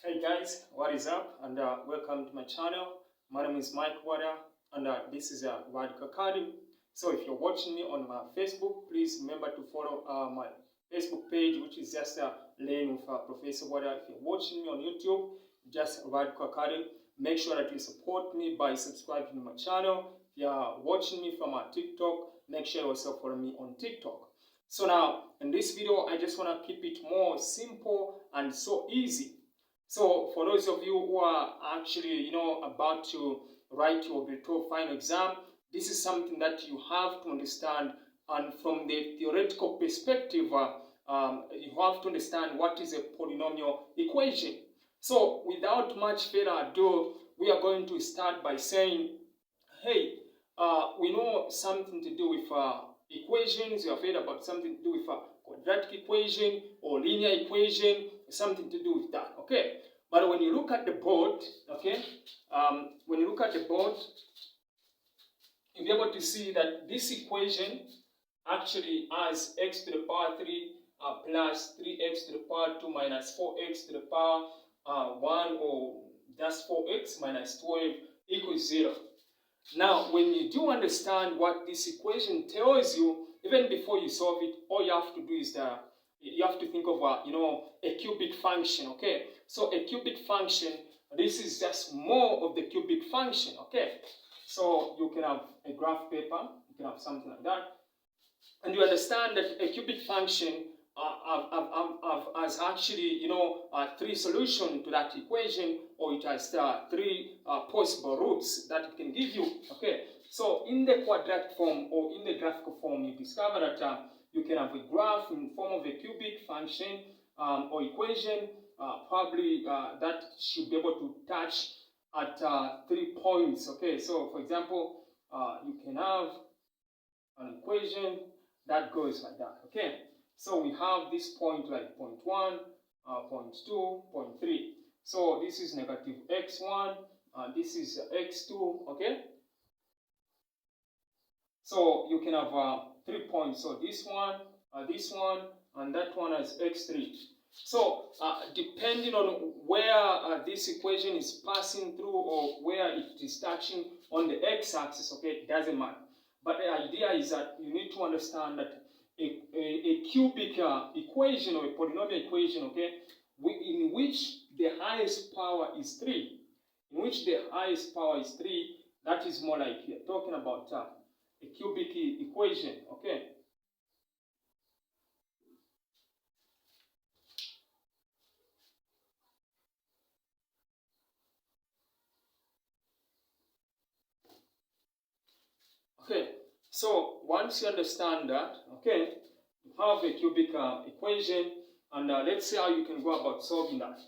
Hey guys, what is up? And welcome to my channel. My name is Mike Wada, and this is Radical Academy. So if you're watching me on my Facebook, please remember to follow my Facebook page, which is just Learn with Professor Wada. If you're watching me on YouTube, just Radical Academy. Make sure that you support me by subscribing to my channel. If you're watching me from TikTok, make sure you also follow me on TikTok. So now, in this video, I just want to keep it more simple and so easy. So for those of you who are actually, about to write your grade 12 final exam, this is something that you have to understand. And from the theoretical perspective, you have to understand what is a polynomial equation. So without much further ado, we are going to start by saying, hey, we know something to do with equations. You have heard about something to do with a quadratic equation or linear equation, something to do with that, okay? But when you look at the board, okay, when you look at the board, you'll be able to see that this equation actually has x to the power 3 plus 3x to the power 2 minus 4x to the power 1, or just 4x minus 12 equals 0. Now, when you do understand what this equation tells you, even before you solve it, all you have to do is you have to think of a cubic function, okay? So a cubic function, this is just more of the cubic function, okay? So you can have a graph paper, you can have something like that, and you understand that a cubic function has actually, three solutions to that equation, or it has three possible roots that it can give you, okay? So in the quadratic form or in the graphical form, you discover that you can have a graph in the form of a cubic function or equation, probably that should be able to touch at 3 points, okay? So for example, you can have an equation that goes like that, okay? So we have this point like point 1, point 2, point 3. So this is negative x1, this is x2, okay? So you can have 3 points. So this one, and that one has x3. So depending on where this equation is passing through or where it is touching on the x-axis, okay, it doesn't matter. But the idea is that you need to understand that a cubic equation or a polynomial equation, okay, in which the highest power is 3, that is more like we are talking about a cubic equation, okay? Okay, so once you understand that, okay, you have a cubic equation, and let's see how you can go about solving that.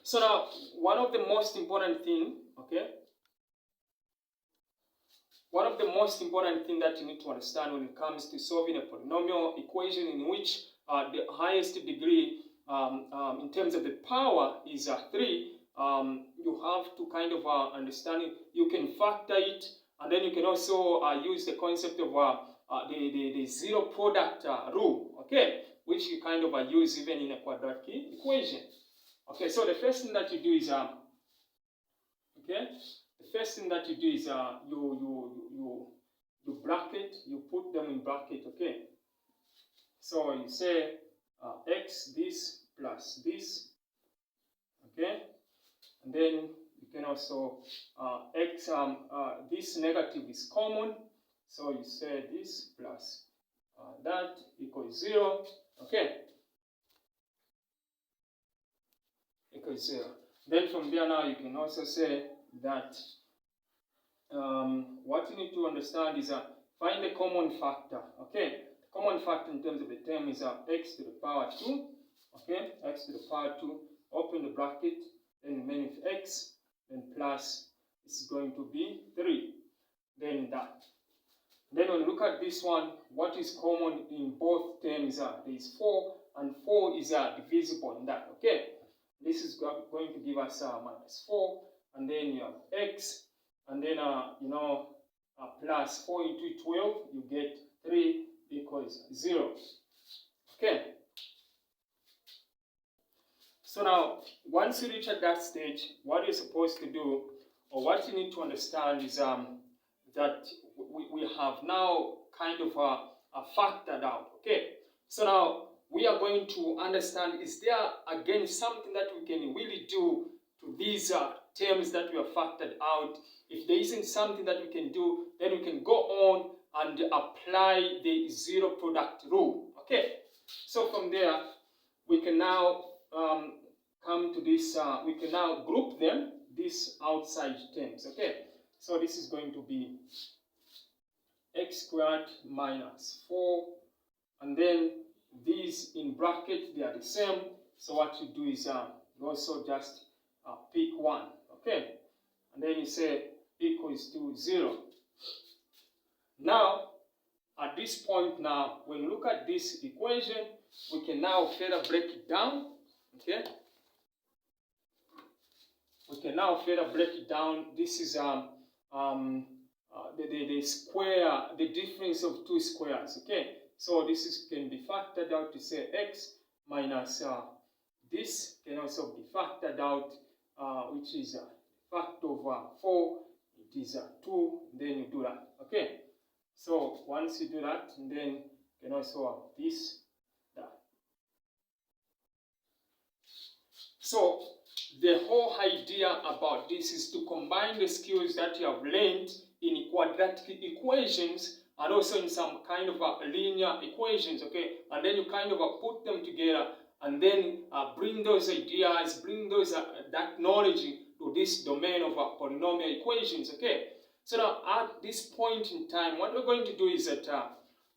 So now, one of the most important thing, okay, one of the most important thing that you need to understand when it comes to solving a polynomial equation in which the highest degree in terms of the power is 3, you have to kind of understand it. You can factor it, and then you can also use the concept of the zero product rule, okay, which you kind of use even in a quadratic equation. Okay, so the first thing that you do is you bracket, you put them in bracket, okay? So you say x this plus this, okay? And then you can also x this negative is common, so you say this plus that equals 0, okay? Equals 0. Then from there now you can also say that what you need to understand is find the common factor, okay? The common factor in terms of the term is x to the power 2, okay? X to the power 2, open the bracket, then remain with x, then plus is going to be 3, then that. Then when you look at this one, what is common in both terms there is 4, and 4 is divisible in that, okay? This is going to give us minus 4, and then you have x, and then plus 4 into 12, you get 3 equals 0. Okay. So now, once you reach at that stage, what you're supposed to do, or what you need to understand is that we have now kind of factored out, okay? So now, we are going to understand, is there, again, something that we can really do to these terms that we have factored out? If there isn't something that we can do, then we can go on and apply the zero product rule, okay? So from there, we can now come to this, we can now group them, these outside terms, okay? So this is going to be x squared minus 4, and then these in bracket, they are the same. So what you do is you also just pick one, okay? And then you say equals to 0. Now, at this point now, when you look at this equation, we can now further break it down, okay? We can now further break it down. This is the square, the difference of two squares, okay? So this is, can be factored out to say x minus this can also be factored out, which is factor of 4, it is 2, then you do that, okay? So once you do that, and then you can also have this, that. So the whole idea about this is to combine the skills that you have learned in quadratic equations and also in some kind of linear equations, okay? And then you kind of put them together and then bring those ideas, bring those that knowledge to this domain of polynomial equations, okay? So now at this point in time, what we're going to do is that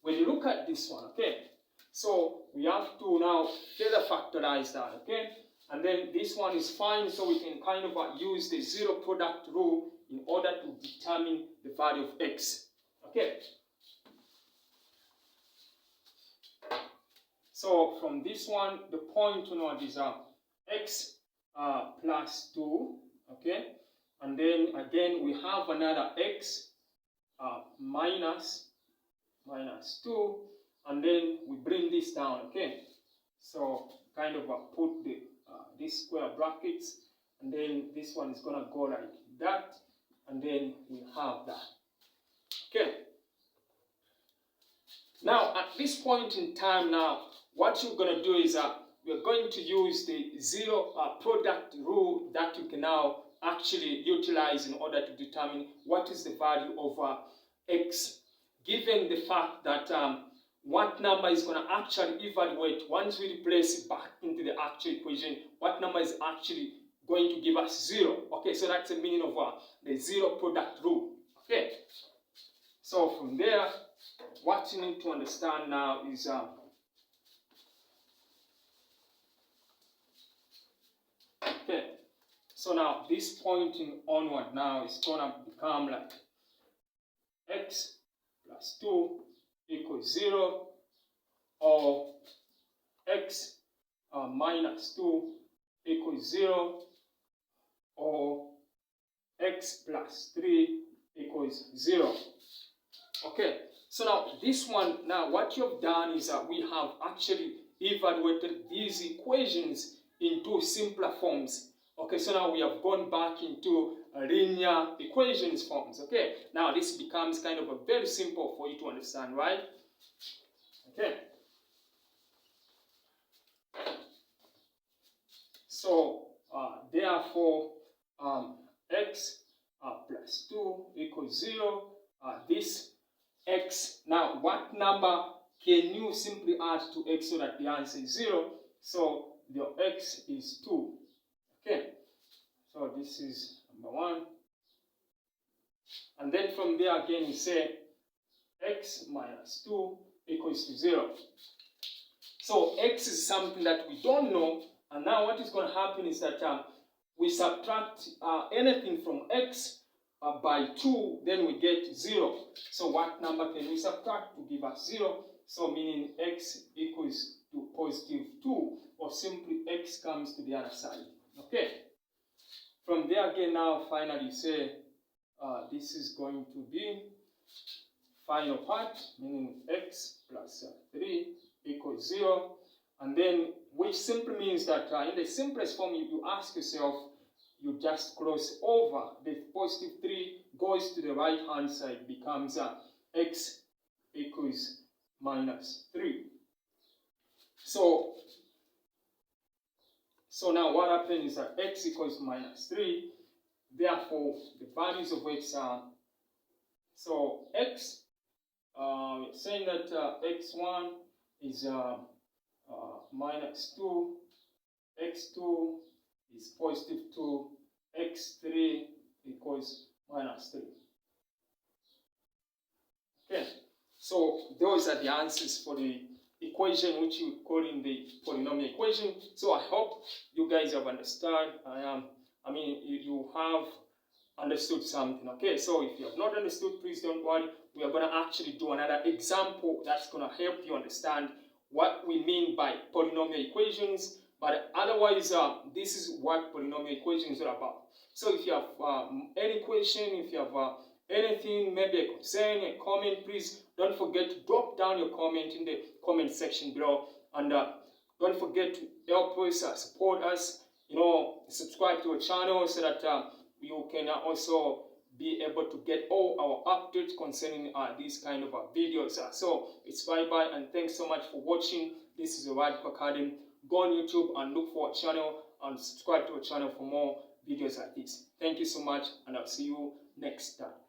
when you look at this one, okay? So we have to now further factorize that, okay? And then this one is fine, so we can kind of use the zero product rule in order to determine the value of x, okay? So from this one, the point to note is x plus 2, okay? And then again, we have another x minus 2, and then we bring this down, okay? So kind of put the these square brackets, and then this one is gonna go like that, and then we have that, okay? Now at this point in time now, what you're gonna do is we're going to use the zero product rule that you can now actually utilize in order to determine what is the value of x, given the fact that what number is going to actually evaluate once we replace it back into the actual equation, what number is actually going to give us 0. Okay, so that's the meaning of the zero product rule. Okay, so from there, what you need to understand now is okay, so now this pointing onward now is going to become like x plus 2 equals 0, or x minus 2 equals 0, or x plus 3 equals 0. Okay, so now this one, now what you've done is that we have actually evaluated these equations into simpler forms. Okay, so now we have gone back into linear equations forms. Okay, now this becomes kind of a very simple for you to understand, right? Okay. So therefore, x plus 2 equals 0. This x, now what number can you simply add to x so that the answer is 0? So your x is 2. Okay, so this is number 1. And then from there again you say x minus 2 equals to 0. So x is something that we don't know, and now what is going to happen is that we subtract anything from x by 2, then we get 0. So what number can we subtract to give us 0? So meaning x equals to positive 2, or simply x comes to the other side. Okay. From there again now finally say this is going to be final part, meaning x plus 3 equals 0. And then which simply means that in the simplest form, you ask yourself, you just cross over. The positive 3 goes to the right hand side, becomes x equals minus 3. So now what happens is that x equals minus 3. Therefore, the values of x are, so x, saying that x1 is minus 2, x2 is positive 2, x3 equals minus 3. Okay, so those are the answers for the equation which we call in the polynomial equation. So I hope you guys have understood. You have understood something. Okay, so if you have not understood, please don't worry. We are going to actually do another example that's going to help you understand what we mean by polynomial equations. But otherwise, this is what polynomial equations are about. So if you have any question, if you have anything, maybe a concern, a comment, please don't forget to drop down your comment in the comment section below. And don't forget to help us, support us, subscribe to our channel so that you can also be able to get all our updates concerning these kind of videos. So it's bye-bye and thanks so much for watching. This is the Radical Academy. Go on YouTube and look for our channel and subscribe to our channel for more videos like this. Thank you so much and I'll see you next time.